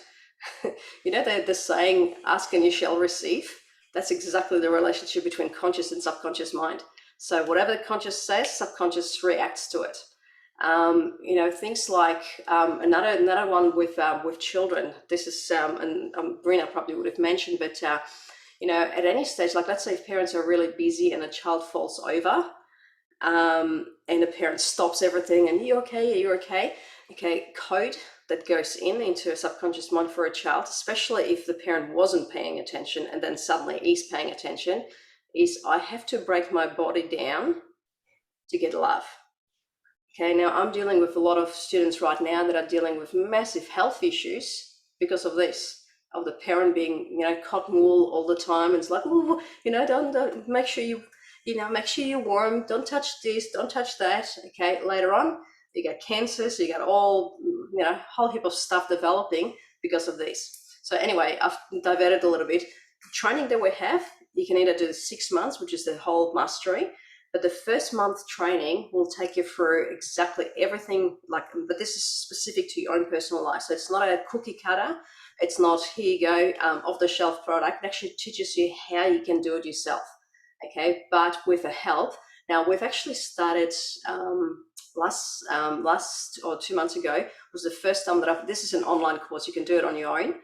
The saying, ask and you shall receive. That's exactly the relationship between conscious and subconscious mind. So whatever the conscious says, subconscious reacts to it. Things like another one with children. This is and Reena probably would have mentioned, but at any stage, like let's say if parents are really busy and a child falls over, and the parent stops everything, and you're okay. Okay, code that goes into a subconscious mind for a child, especially if the parent wasn't paying attention and then suddenly is paying attention, is I have to break my body down to get love. Okay, now I'm dealing with a lot of students right now that are dealing with massive health issues because of this, of the parent being, cotton wool all the time. And it's like, oh, don't make sure make sure you're warm. Don't touch this, don't touch that. Okay, later on, you get cancer, so you got all, whole heap of stuff developing because of this. So anyway, I've diverted a little bit. The training that we have, you can either do the 6 months, which is the whole mastery, but the first month training will take you through exactly everything, but this is specific to your own personal life. So it's not a cookie cutter. It's not, here you go, off-the-shelf product. It actually teaches you how you can do it yourself, okay, but with a help. Now, we've actually started last or 2 months ago was the first time that this is an online course. You can do it on your own.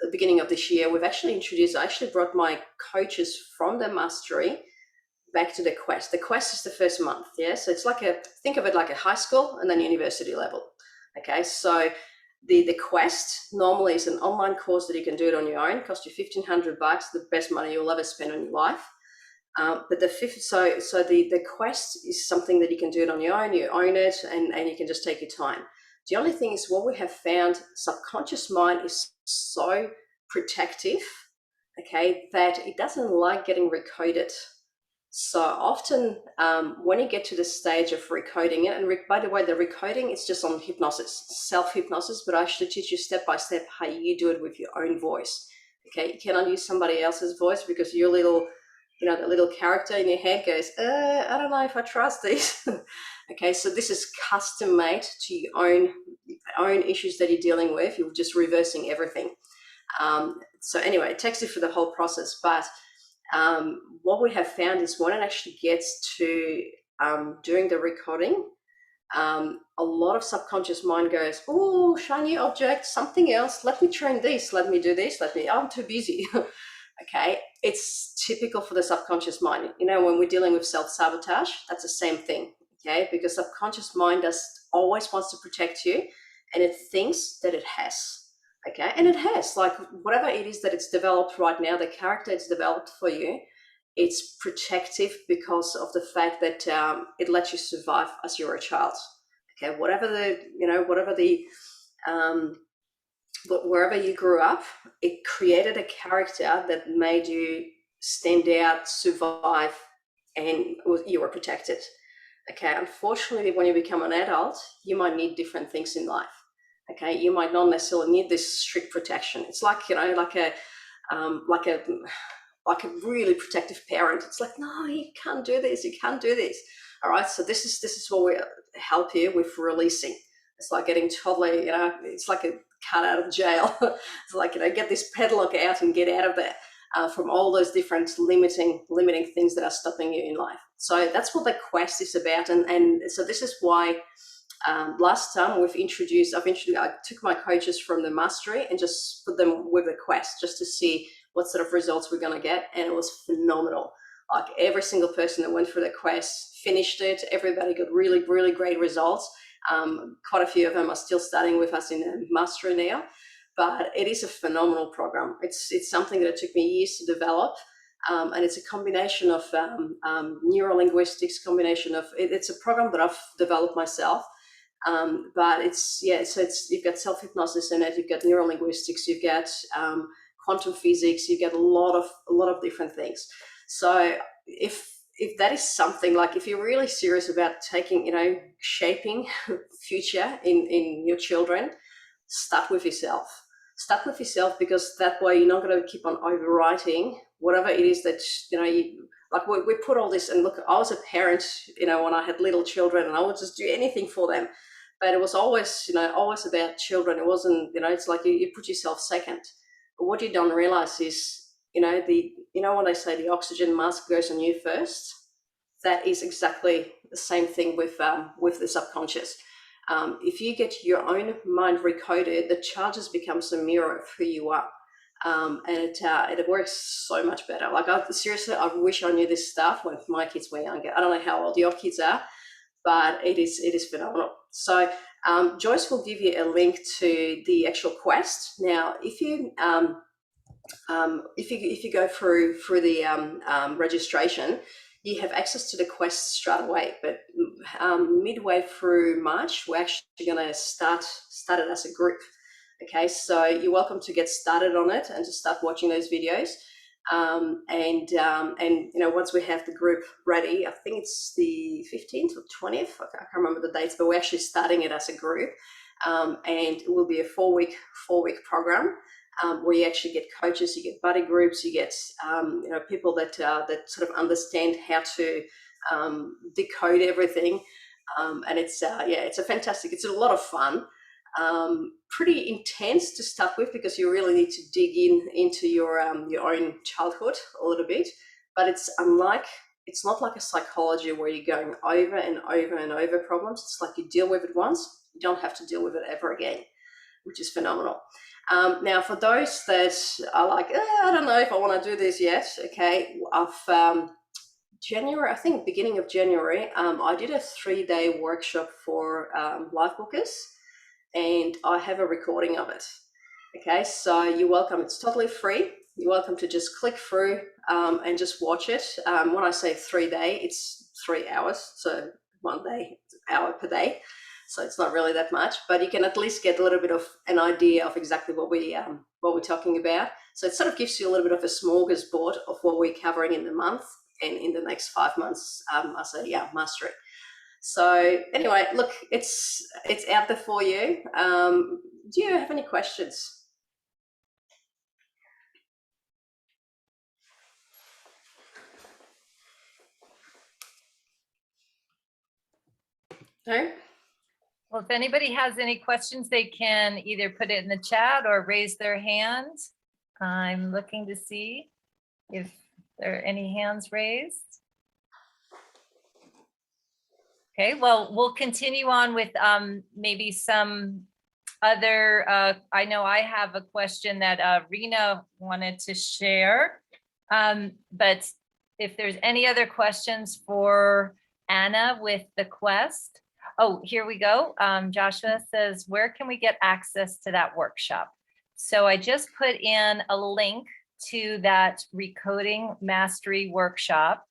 The beginning of this year, we've actually I actually brought my coaches from the mastery back to the quest. The quest is the first month, yeah? So it's think of it like a high school and then university level, okay? So the quest normally is an online course that you can do it on your own, cost you $1,500, the best money you'll ever spend on your life. But the quest is something that you can do it on your own, you own it, and you can just take your time. The only thing is what we have found, subconscious mind is so protective, okay, that it doesn't like getting recoded. So often when you get to the stage of recoding it, and by the way, the recoding is just on hypnosis, self-hypnosis, but I should teach you step by step how you do it with your own voice. Okay, you cannot use somebody else's voice because your little, the little character in your head goes, I don't know if I trust this. Okay, so this is custom made to your own issues that you're dealing with. You're just reversing everything. So anyway, it takes you through the whole process, but what we have found is when it actually gets to doing the recording, a lot of subconscious mind goes, oh, shiny object, something else, let me train this, let me do this, I'm too busy. Okay, it's typical for the subconscious mind. When we're dealing with self-sabotage, that's the same thing, okay, because subconscious mind always wants to protect you, and it thinks that it has. Okay, and it has, whatever it is that it's developed right now, the character it's developed for you, it's protective because of the fact that it lets you survive as you're a child. Okay, wherever you grew up, it created a character that made you stand out, survive, and you were protected. Okay, unfortunately, when you become an adult, you might need different things in life. Okay, you might not necessarily need this strict protection. It's like a really protective parent. It's like, no, you can't do this. You can't do this. All right. So this is what we help you with releasing. It's like getting totally, it's like a cat out of jail. It's like, get this padlock out and get out of there from all those different limiting things that are stopping you in life. So that's what the quest is about. And so this is why. Last time I took my coaches from the mastery and just put them with the quest just to see what sort of results we're going to get, and it was phenomenal. Like every single person that went through the quest finished it. Everybody got really, really great results. Quite a few of them are still studying with us in the mastery now, but it is a phenomenal program. It's something that it took me years to develop. And it's a combination of neurolinguistics, it's a program that I've developed myself. But you've got self-hypnosis in it, you've got neurolinguistics, you've got quantum physics, you've got a lot of different things. So if that is something, if you're really serious about shaping future in your children, start with yourself. stuck with yourself, because that way you're not going to keep on overwriting whatever it is that, like we put all this. And look, I was a parent, when I had little children, and I would just do anything for them. But it was always, always about children. It wasn't, it's like you put yourself second. But what you don't realize is, when they say the oxygen mask goes on you first, that is exactly the same thing with the subconscious. If you get your own mind recoded, the charges becomes a mirror of who you are. And it works so much better. Like, seriously, I wish I knew this stuff when my kids were younger. I don't know how old your kids are, but it is phenomenal. So Joyce will give you a link to the actual quest. Now, if you go through the registration, you have access to the quest straight away. But midway through March, we're actually going to start it as a group. Okay, so you're welcome to get started on it and to start watching those videos. And once we have the group ready, I think it's the 15th or 20th, I can't remember the dates, but we're actually starting it as a group. And it will be a four-week program where you actually get coaches, you get buddy groups, you get people that sort of understand how to decode everything. And it's it's a lot of fun. Pretty intense to start with, because you really need to dig into your own childhood a little bit. But it's not like a psychology where you're going over and over and over problems. It's like you deal with it once, you don't have to deal with it ever again, which is phenomenal. Now, for those that are like, I don't know if I want to do this yet, okay, January, I think beginning of January, I did a 3-day workshop for Lifebookers, and I have a recording of it. Okay, so you're welcome. It's totally free. You're welcome to just click through and just watch it. When I say 3-day, it's 3 hours. So 1 day, hour per day. So it's not really that much, but you can at least get a little bit of an idea of exactly what we're talking about. So it sort of gives you a little bit of a smorgasbord of what we're covering in the month and in the next 5 months. I say, master it. So anyway, look, it's out there for you. Do you have any questions? No? Well, if anybody has any questions, they can either put it in the chat or raise their hand. I'm looking to see if there are any hands raised. Okay, well, we'll continue on with maybe some other, I know I have a question that Reena wanted to share, but if there's any other questions for Anna with the quest. Oh, here we go. Joshua says, where can we get access to that workshop? So I just put in a link to that Recoding Mastery workshop.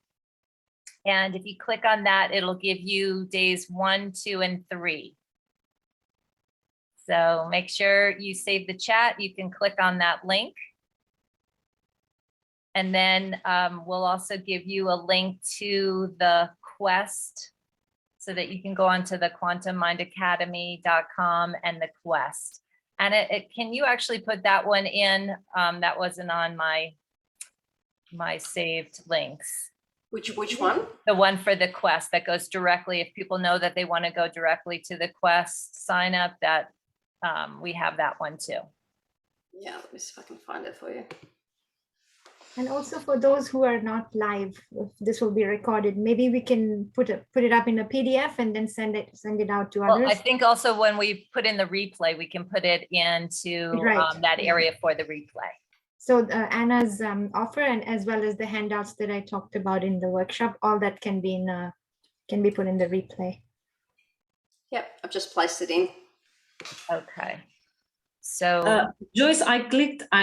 And if you click on that, it'll give you days 1, 2, and 3. So make sure you save the chat. You can click on that link. And then we'll also give you a link to the quest so that you can go onto the quantummindacademy.com and the quest. And can you actually put that one in? That wasn't on my saved links. Which one? The one for the quest that goes directly, if people know that they want to go directly to the quest sign up, that we have that one too. Yeah, let me see if I can find it for you. And also for those who are not live, this will be recorded. Maybe we can put it up in a PDF and then send it out to others. Well, I think also when we put in the replay, we can put it into that area for the replay. So Anna's offer, and as well as the handouts that I talked about in the workshop, all that can be put in the replay. Yep, I've just placed it in. Okay. So Joyce, I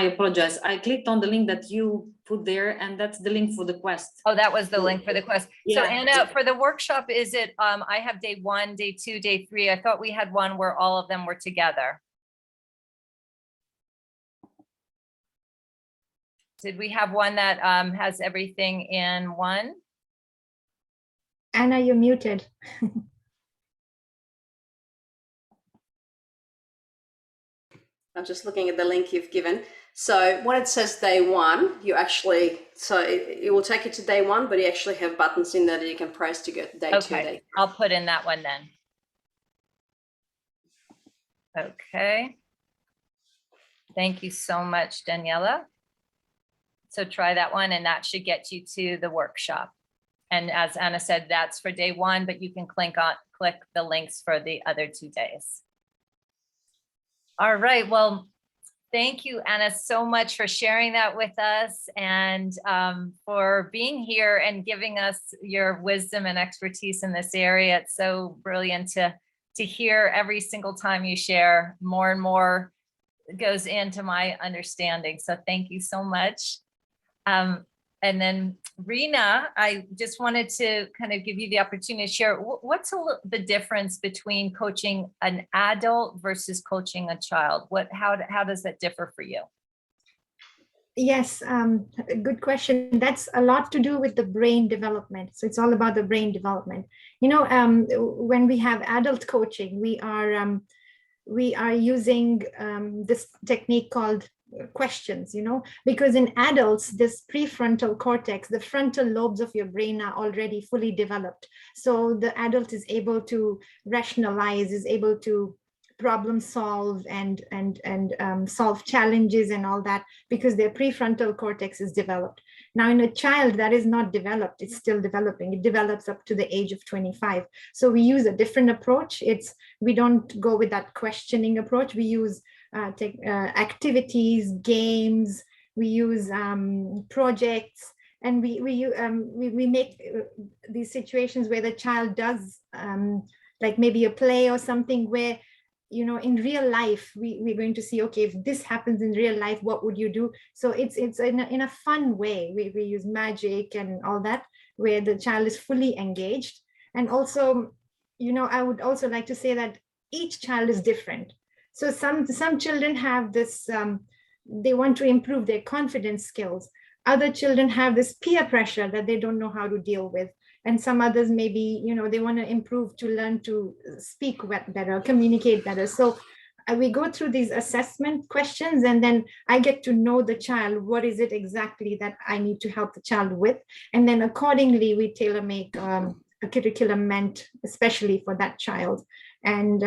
apologize. I clicked on the link that you put there, and that's the link for the quest. Oh, that was the link for the quest. Yeah. So Anna, for the workshop, is it, I have day 1, day 2, day 3. I thought we had one where all of them were together. Did we have one that has everything in one? Anna, you're muted. I'm just looking at the link you've given. So when it says day one, you actually, so it will take you to day one, but you actually have buttons in there that you can press to go to day 2, Okay, day 3. I'll put in that one then. Okay. Thank you so much, Daniela. So try that one, and that should get you to the workshop. And as Anna said, that's for day 1, but you can click the links for the other 2 days. All right, well, thank you, Anna, so much for sharing that with us, and for being here and giving us your wisdom and expertise in this area. It's so brilliant to hear every single time you share. More and more goes into my understanding. So thank you so much. And then Reena, I just wanted to kind of give you the opportunity to share what's the difference between coaching an adult versus coaching a child. How does that differ for you? Yes, good question. That's a lot to do with the brain development. So it's all about the brain development. You know, when we have adult coaching, we are using this technique called questions, you know, because in adults, this prefrontal cortex, the frontal lobes of your brain are already fully developed. So the adult is able to rationalize, is able to problem solve and solve challenges and all that, because their prefrontal cortex is developed. Now in a child, that is not developed, it's still developing. It develops up to the age of 25. So we use a different approach. We don't go with that questioning approach. We use activities, games, we use projects, and we make these situations where the child does like maybe a play or something where, you know, in real life, we're going to see, okay, if this happens in real life, what would you do? So it's in a fun way. We use magic and all that, where the child is fully engaged. And also, you know, I would also like to say that each child is different. So some children have this, they want to improve their confidence skills. Other children have this peer pressure that they don't know how to deal with. And some others maybe, you know, they want to improve to learn to speak better, communicate better. So we go through these assessment questions, and then I get to know the child. What is it exactly that I need to help the child with? And then accordingly, we tailor make a curriculum meant especially for that child. And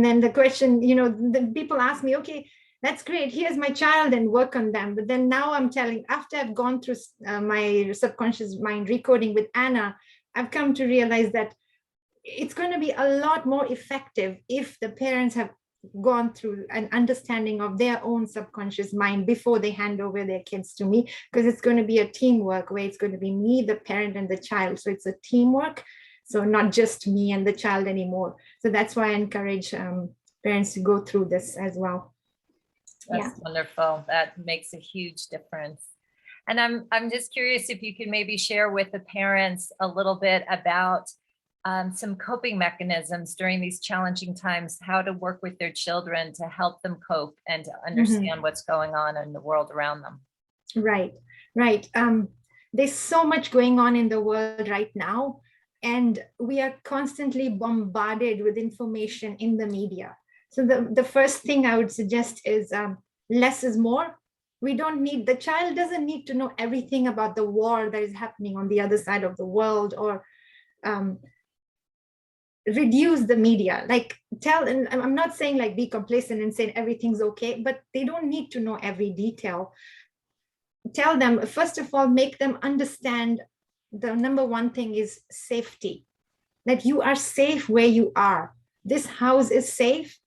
then the question, you know, the people ask me, okay, that's great, here's my child, and work on them. But then now I'm telling, after I've gone through my subconscious mind recoding with Anna, I've come to realize that it's going to be a lot more effective if the parents have gone through an understanding of their own subconscious mind before they hand over their kids to me, because it's going to be a teamwork where it's going to be me, the parent, and the child. So it's a teamwork. So not just me and the child anymore. So that's why I encourage parents to go through this as well. That's wonderful. That makes a huge difference. And I'm just curious if you could maybe share with the parents a little bit about some coping mechanisms during these challenging times, how to work with their children to help them cope and to understand what's going on in the world around them. Right. There's so much going on in the world right now. And we are constantly bombarded with information in the media. So the first thing I would suggest is less is more. The child doesn't need to know everything about the war that is happening on the other side of the world, or reduce the media. Like and I'm not saying like be complacent and saying everything's okay, but they don't need to know every detail. Tell them, first of all, make them understand the number one thing is safety, that you are safe where you are. This house is safe.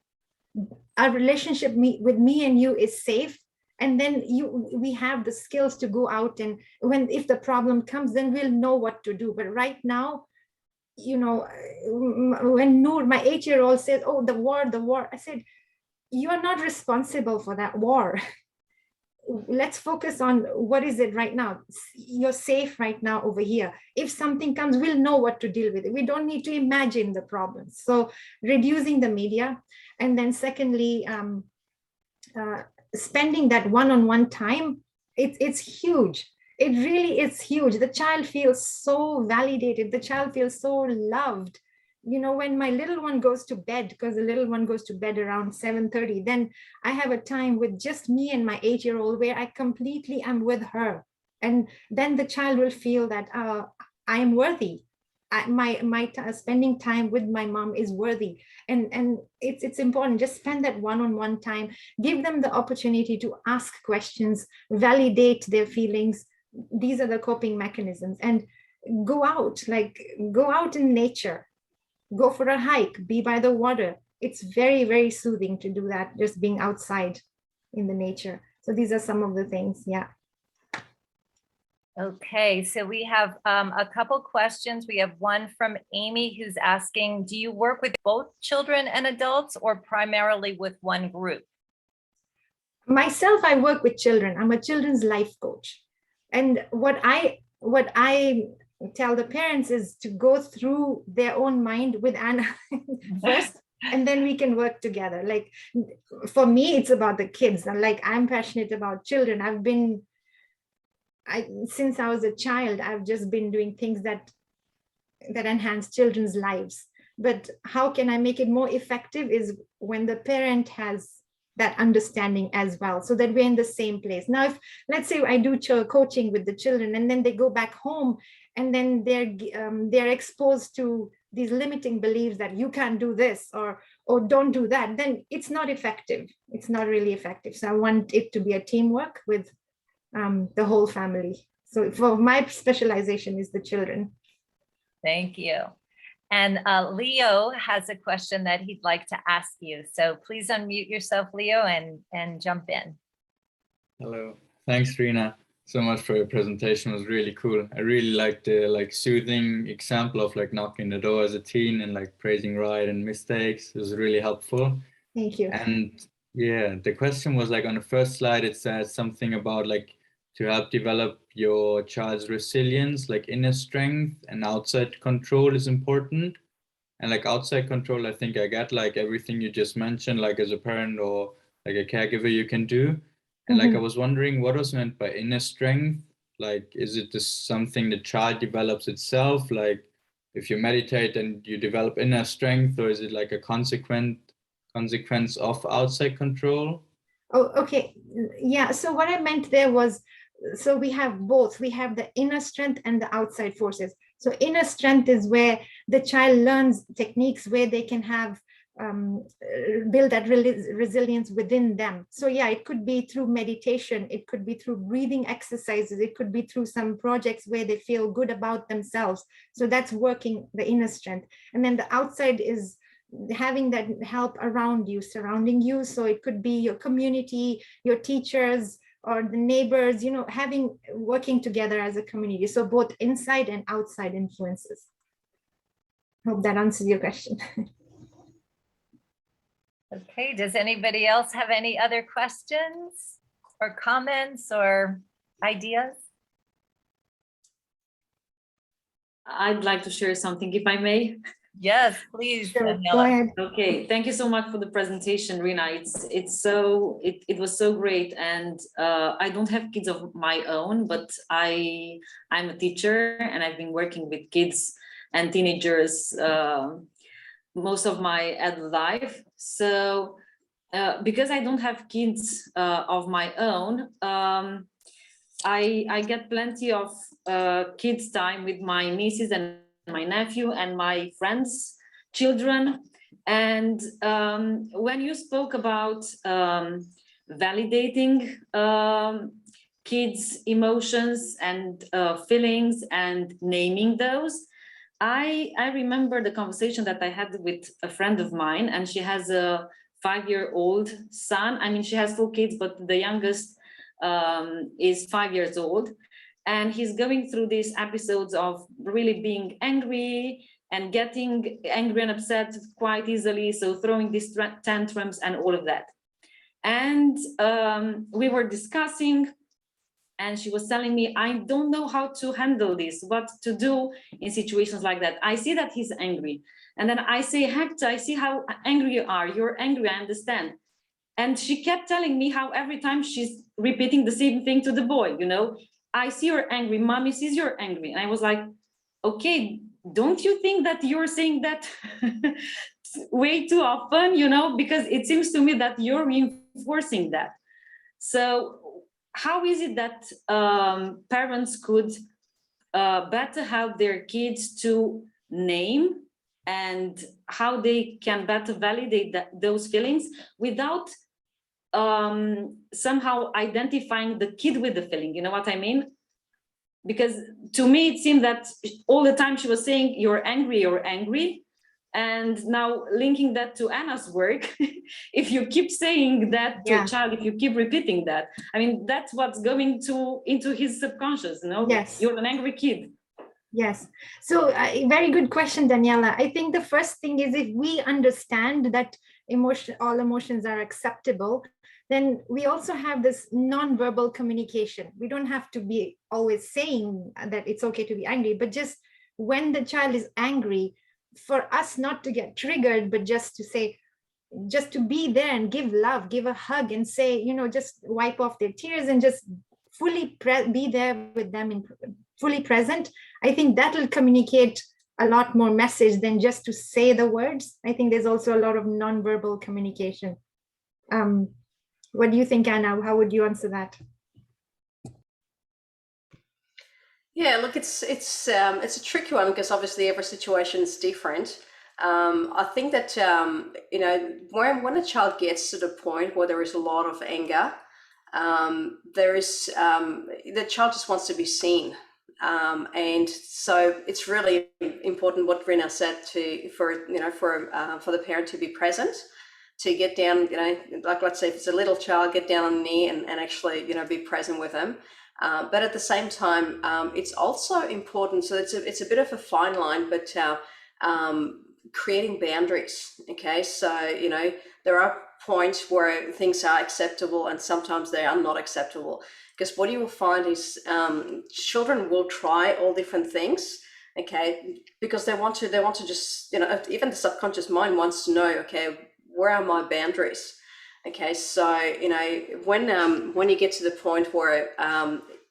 Our relationship with me and you is safe. And then we have the skills to go out, and if the problem comes, then we'll know what to do. But right now, you know, when Noor, my 8-year-old, says, oh, the war, I said, you are not responsible for that war. Let's focus on what is it right now. You're safe right now over here. If something comes, we'll know what to deal with it. We don't need to imagine the problems. So reducing the media. And then secondly, spending that one-on-one time, it's huge. It really is huge. The child feels so validated. The child feels so loved you know, when my little one goes to bed, because the little one goes to bed around 7:30, then I have a time with just me and my 8-year-old where I completely am with her. And then the child will feel that I am worthy. Spending time with my mom is worthy. And it's important. Just spend that one-on-one time, give them the opportunity to ask questions, validate their feelings. These are the coping mechanisms. And go out in nature, go for a hike, be by the water. It's very, very soothing to do that, just being outside in the nature. So these are some of the things. Yeah. Okay, so we have a couple questions. We have one from Amy who's asking, do you work with both children and adults or primarily with one group? Myself, I work with children. I'm a children's life coach. And what I tell the parents is to go through their own mind with Anna first, and then we can work together. Like for me, it's about the kids. And like I'm passionate about children. Since I was a child, I've just been doing things that enhance children's lives. But how can I make it more effective is when the parent has that understanding as well, so that we're in the same place. Now, if let's say I do coaching with the children and then they go back home and then they're exposed to these limiting beliefs that you can't do this or don't do that, then it's not effective. It's not really effective. So I want it to be a teamwork with the whole family. So for my specialization is the children. Thank you. And Leo has a question that he'd like to ask you. So please unmute yourself, Leo, and jump in. Hello. Thanks, Reena, so much for your presentation. It was really cool. I really liked the soothing example of knocking the door as a teen and praising right and mistakes. It was really helpful. Thank you. And yeah, the question was on the first slide, it says something about to help develop your child's resilience, inner strength and outside control is important. And outside control, I think I get everything you just mentioned, as a parent or a caregiver you can do. And I was wondering what was meant by inner strength. Is it just something the child develops itself? If you meditate and you develop inner strength, or is it a consequence of outside control? Oh, okay. Yeah. So what I meant there was, so we have both. We have the inner strength and the outside forces. So inner strength is where the child learns techniques where they can have build that resilience within them. So yeah, it could be through meditation, it could be through breathing exercises, it could be through some projects where they feel good about themselves. So that's working the inner strength. And then the outside is having that help around you, surrounding you. So it could be your community, your teachers, or the neighbors, working together as a community. So both inside and outside influences. Hope that answers your question. Okay, does anybody else have any other questions or comments or ideas? I'd like to share something, if I may. Yes, please. Sure, go ahead. Okay, thank you so much for the presentation, Reena. It was so great, and I don't have kids of my own, but I'm a teacher and I've been working with kids and teenagers most of my adult life. So because I don't have kids of my own, I get plenty of kids time with my nieces and my nephew and my friends' children. And when you spoke about validating kids' emotions and feelings and naming those, I remember the conversation that I had with a friend of mine, and she has a 5-year-old son. I mean, she has 4 kids, but the youngest is 5 years old. And he's going through these episodes of really being angry and getting angry and upset quite easily. So throwing these tantrums and all of that. And we were discussing, and she was telling me, I don't know how to handle this, what to do in situations like that. I see that he's angry. And then I say, Hector, I see how angry you are. You're angry, I understand. And she kept telling me how every time she's repeating the same thing to the boy, I see you're angry, mommy sees you're angry. And I was like, okay, don't you think that you're saying that way too often, you know, because it seems to me that you're reinforcing that. So how is it that parents could better help their kids to name, and how they can better validate those feelings without somehow identifying the kid with the feeling? You know what I mean? Because to me, it seemed that all the time she was saying, you're angry. And now linking that to Anna's work, if you keep saying that to a child, if you keep repeating that, I mean, that's what's going into his subconscious, you know? Yes. You're an angry kid. Yes. So very good question, Daniela. I think the first thing is, if we understand that all emotions are acceptable, then we also have this non-verbal communication. We don't have to be always saying that it's okay to be angry, but just when the child is angry, for us not to get triggered, but just to say, just to be there and give love, give a hug and say, you know, just wipe off their tears and just fully be there with them and fully present. I think that will communicate a lot more message than just to say the words. I think there's also a lot of non-verbal communication. What do you think, Anna? How would you answer that? Yeah, look, it's a tricky one, because obviously every situation is different. I think that you know, when a child gets to the point where there is a lot of anger, there is the child just wants to be seen, and so it's really important what Reena said for the parent to be present, to get down, you know, like let's say if it's a little child, get down on the knee and actually, you know, be present with them. But at the same time, it's also important. So it's a bit of a fine line, but creating boundaries. Okay, so you know, there are points where things are acceptable and sometimes they are not acceptable. Because what you will find is children will try all different things. Okay, because they want to just, you know, even the subconscious mind wants to know, okay, where are my boundaries? Okay, so you know, when you get to the point where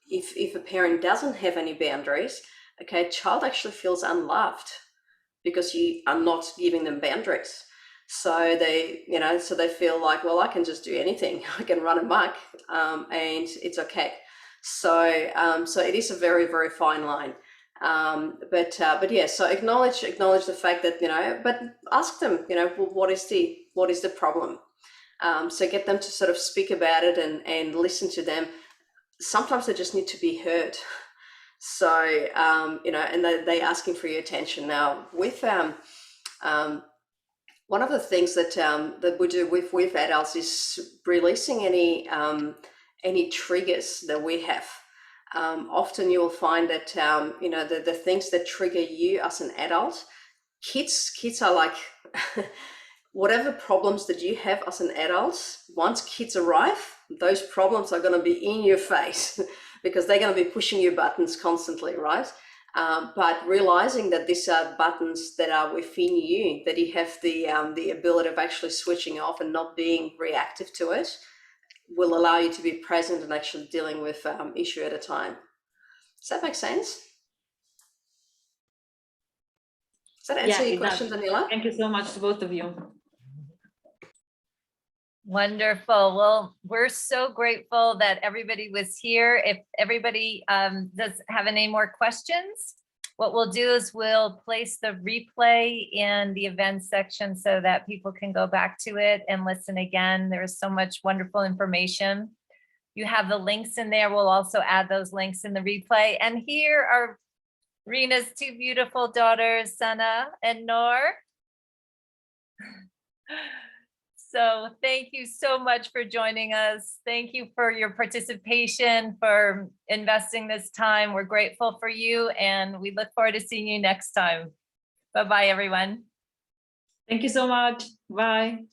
if a parent doesn't have any boundaries, okay, child actually feels unloved because you are not giving them boundaries. So they, you know, so they feel like, well, I can just do anything, I can run amok, and it's okay. So so it is a very, very fine line. But yeah, so acknowledge the fact that, you know, but ask them, you know, well, what is the problem? So get them to sort of speak about it and listen to them. Sometimes they just need to be heard. So you know, and they asking for your attention. Now with one of the things that we do with adults is releasing any triggers that we have. Often you will find that you know, the things that trigger you as an adult, kids are like whatever problems that you have as an adult, once kids arrive, those problems are going to be in your face because they're going to be pushing your buttons constantly, right? But realizing that these are buttons that are within you, that you have the ability of actually switching off and not being reactive to it, will allow you to be present and actually dealing with issue at a time. Does that make sense? Does that answer your question, Daniela? Thank you so much to both of you. Wonderful. Well, we're so grateful that everybody was here. If everybody does have any more questions, what we'll do is we'll place the replay in the events section so that people can go back to it and listen again. There's so much wonderful information. You have the links in there. We'll also add those links in the replay. And here are Reena's two beautiful daughters, Sana and Noor. So thank you so much for joining us. Thank you for your participation, for investing this time. We're grateful for you and we look forward to seeing you next time. Bye-bye, everyone. Thank you so much. Bye.